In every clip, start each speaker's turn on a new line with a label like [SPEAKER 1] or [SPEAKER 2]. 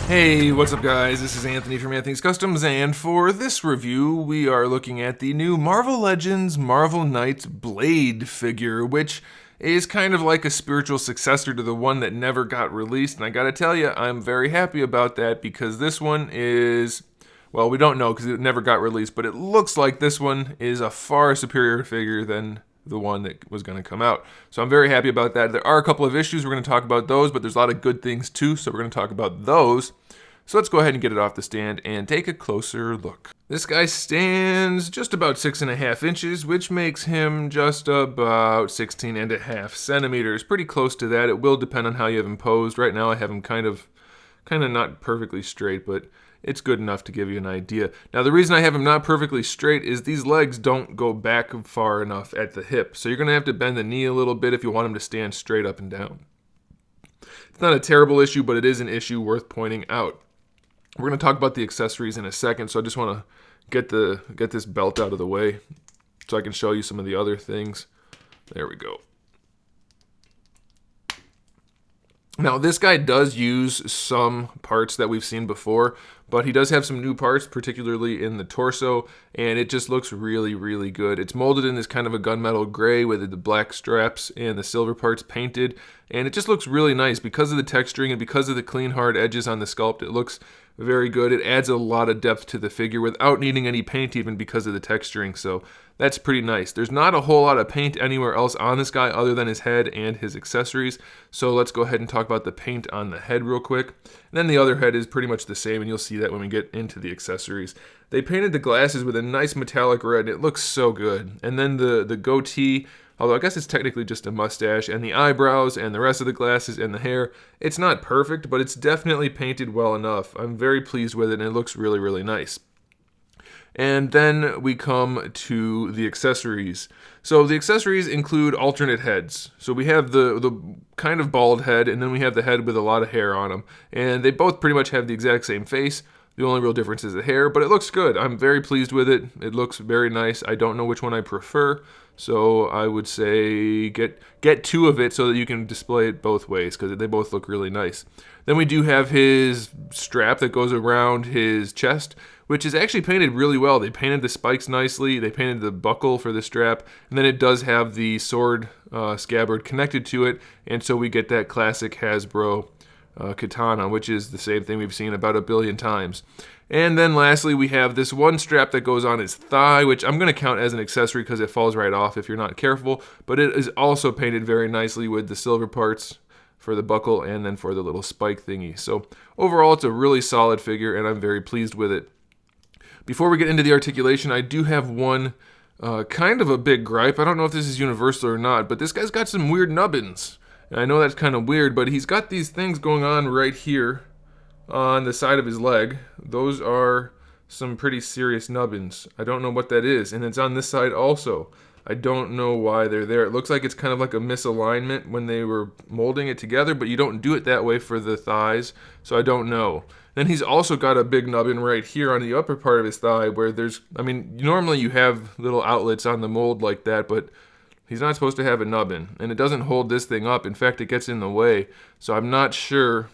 [SPEAKER 1] Hey, what's up guys? This is Anthony from AnthonysCustoms, and for this review, we are looking at the new Marvel Legends Marvel Knights Blade figure, which is kind of like a spiritual successor to the one that never got released, and I gotta tell you, I'm very happy about that because this one is, well, we don't know because it never got released, but it looks like this one is a far superior figure than the one that was going to come out. So I'm very happy about that. There are a couple of issues. We're going to talk about those, but there's a lot of good things too, so we're going to talk about those. So let's go ahead and get it off the stand and take a closer look. This guy stands just about 6.5 inches, which makes him just about 16.5 centimeters. Pretty close to that. It will depend on how you have him posed. Right now I have him kind of not perfectly straight, but it's good enough to give you an idea. Now, the reason I have him not perfectly straight is these legs don't go back far enough at the hip. So you're going to have to bend the knee a little bit if you want him to stand straight up and down. It's not a terrible issue, but it is an issue worth pointing out. We're going to talk about the accessories in a second, so I just want to get this belt out of the way so I can show you some of the other things. There we go. Now, this guy does use some parts that we've seen before, but he does have some new parts, particularly in the torso, and it just looks really, really good. It's molded in this kind of a gunmetal gray with the black straps and the silver parts painted, and it just looks really nice because of the texturing and because of the clean, hard edges on the sculpt. It looks very good. It adds a lot of depth to the figure without needing any paint even because of the texturing, so that's pretty nice. There's not a whole lot of paint anywhere else on this guy other than his head and his accessories, so let's go ahead and talk about the paint on the head real quick. And then the other head is pretty much the same, and you'll see that when we get into the accessories. They painted the glasses with a nice metallic red. It looks so good. And then the goatee, although I guess it's technically just a mustache, and the eyebrows and the rest of the glasses and the hair, it's not perfect, but it's definitely painted well enough. I'm very pleased with it, and it looks really, really nice. And then we come to the accessories. So the accessories include alternate heads. So we have the kind of bald head, and then we have the head with a lot of hair on them. And they both pretty much have the exact same face. The only real difference is the hair, but it looks good. I'm very pleased with it. It looks very nice. I don't know which one I prefer, so I would say get two of it so that you can display it both ways because they both look really nice. Then we do have his strap that goes around his chest, which is actually painted really well. They painted the spikes nicely. They painted the buckle for the strap, and then it does have the sword scabbard connected to it, and so we get that classic Hasbro katana, which is the same thing we've seen about 1 billion times. And then lastly, we have this one strap that goes on his thigh, which I'm going to count as an accessory because it falls right off if you're not careful, but it is also painted very nicely with the silver parts for the buckle and then for the little spike thingy. So overall, it's a really solid figure, and I'm very pleased with it. Before we get into the articulation, I do have one kind of a big gripe. I don't know if this is universal or not, but this guy's got some weird nubbins. And I know that's kind of weird, but he's got these things going on right here on the side of his leg. Those are some pretty serious nubbins. I don't know what that is, and it's on this side also. I don't know why they're there. It looks like it's kind of like a misalignment when they were molding it together, but you don't do it that way for the thighs, so I don't know. Then he's also got a big nubbin right here on the upper part of his thigh where normally you have little outlets on the mold like that, but he's not supposed to have a nubbin, and it doesn't hold this thing up. In fact, it gets in the way, so I'm not sure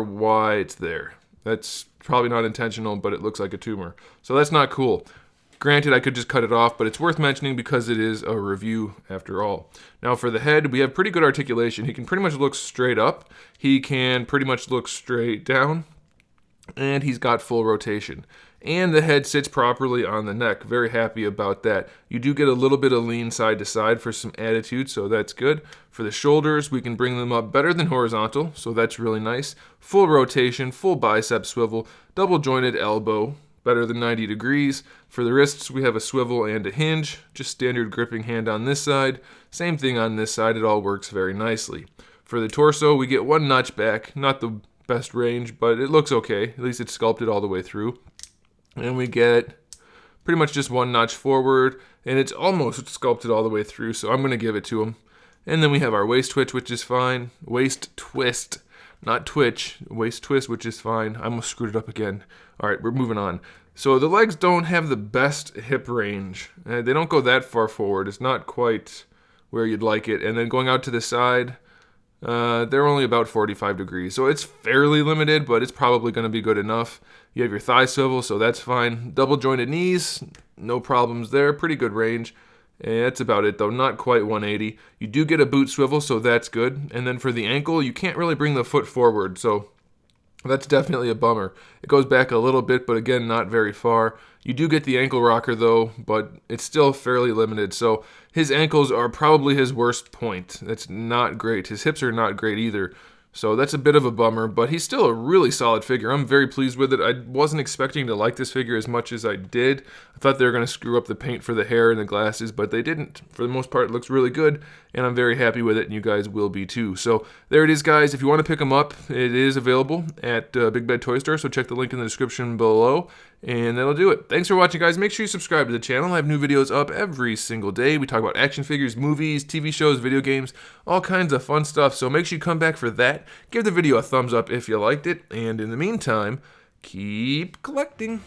[SPEAKER 1] why it's there. That's probably not intentional, but it looks like a tumor. So that's not cool. Granted, I could just cut it off, but it's worth mentioning because it is a review after all. Now for the head, we have pretty good articulation. He can pretty much look straight up. He can pretty much look straight down. And he's got full rotation. And the head sits properly on the neck. Very happy about that. You do get a little bit of lean side to side for some attitude, so that's good. For the shoulders, we can bring them up better than horizontal, so that's really nice. Full rotation, full bicep swivel, double jointed elbow, better than 90 degrees. For the wrists, we have a swivel and a hinge, just standard gripping hand on this side. Same thing on this side, it all works very nicely. For the torso, we get one notch back, not the best range, but it looks okay. At least it's sculpted all the way through. And we get pretty much just one notch forward, and it's almost sculpted all the way through, so I'm going to give it to him. And then we have our waist twitch, which is fine. Waist twist, not twitch. Waist twist, which is fine. I almost screwed it up again. All right, we're moving on. So the legs don't have the best hip range. They don't go that far forward. It's not quite where you'd like it. And then going out to the side, They're only about 45 degrees, so it's fairly limited, but it's probably going to be good enough. You have your thigh swivel, so that's fine. Double jointed knees, no problems there. Pretty good range. And that's about it, though. Not quite 180. You do get a boot swivel, so that's good. And then for the ankle, you can't really bring the foot forward, so that's definitely a bummer. It goes back a little bit, but again, not very far. You do get the ankle rocker, though, but it's still fairly limited. So his ankles are probably his worst point. That's not great. His hips are not great either. So that's a bit of a bummer, but he's still a really solid figure. I'm very pleased with it. I wasn't expecting to like this figure as much as I did. I thought they were going to screw up the paint for the hair and the glasses, but they didn't. For the most part, it looks really good, and I'm very happy with it, and you guys will be too. So there it is, guys. If you want to pick them up, it is available at Big Bad Toy Store, so check the link in the description below, and that'll do it. Thanks for watching, guys. Make sure you subscribe to the channel. I have new videos up every single day. We talk about action figures, movies, TV shows, video games, all kinds of fun stuff, so make sure you come back for that. Give the video a thumbs up if you liked it, and in the meantime, keep collecting.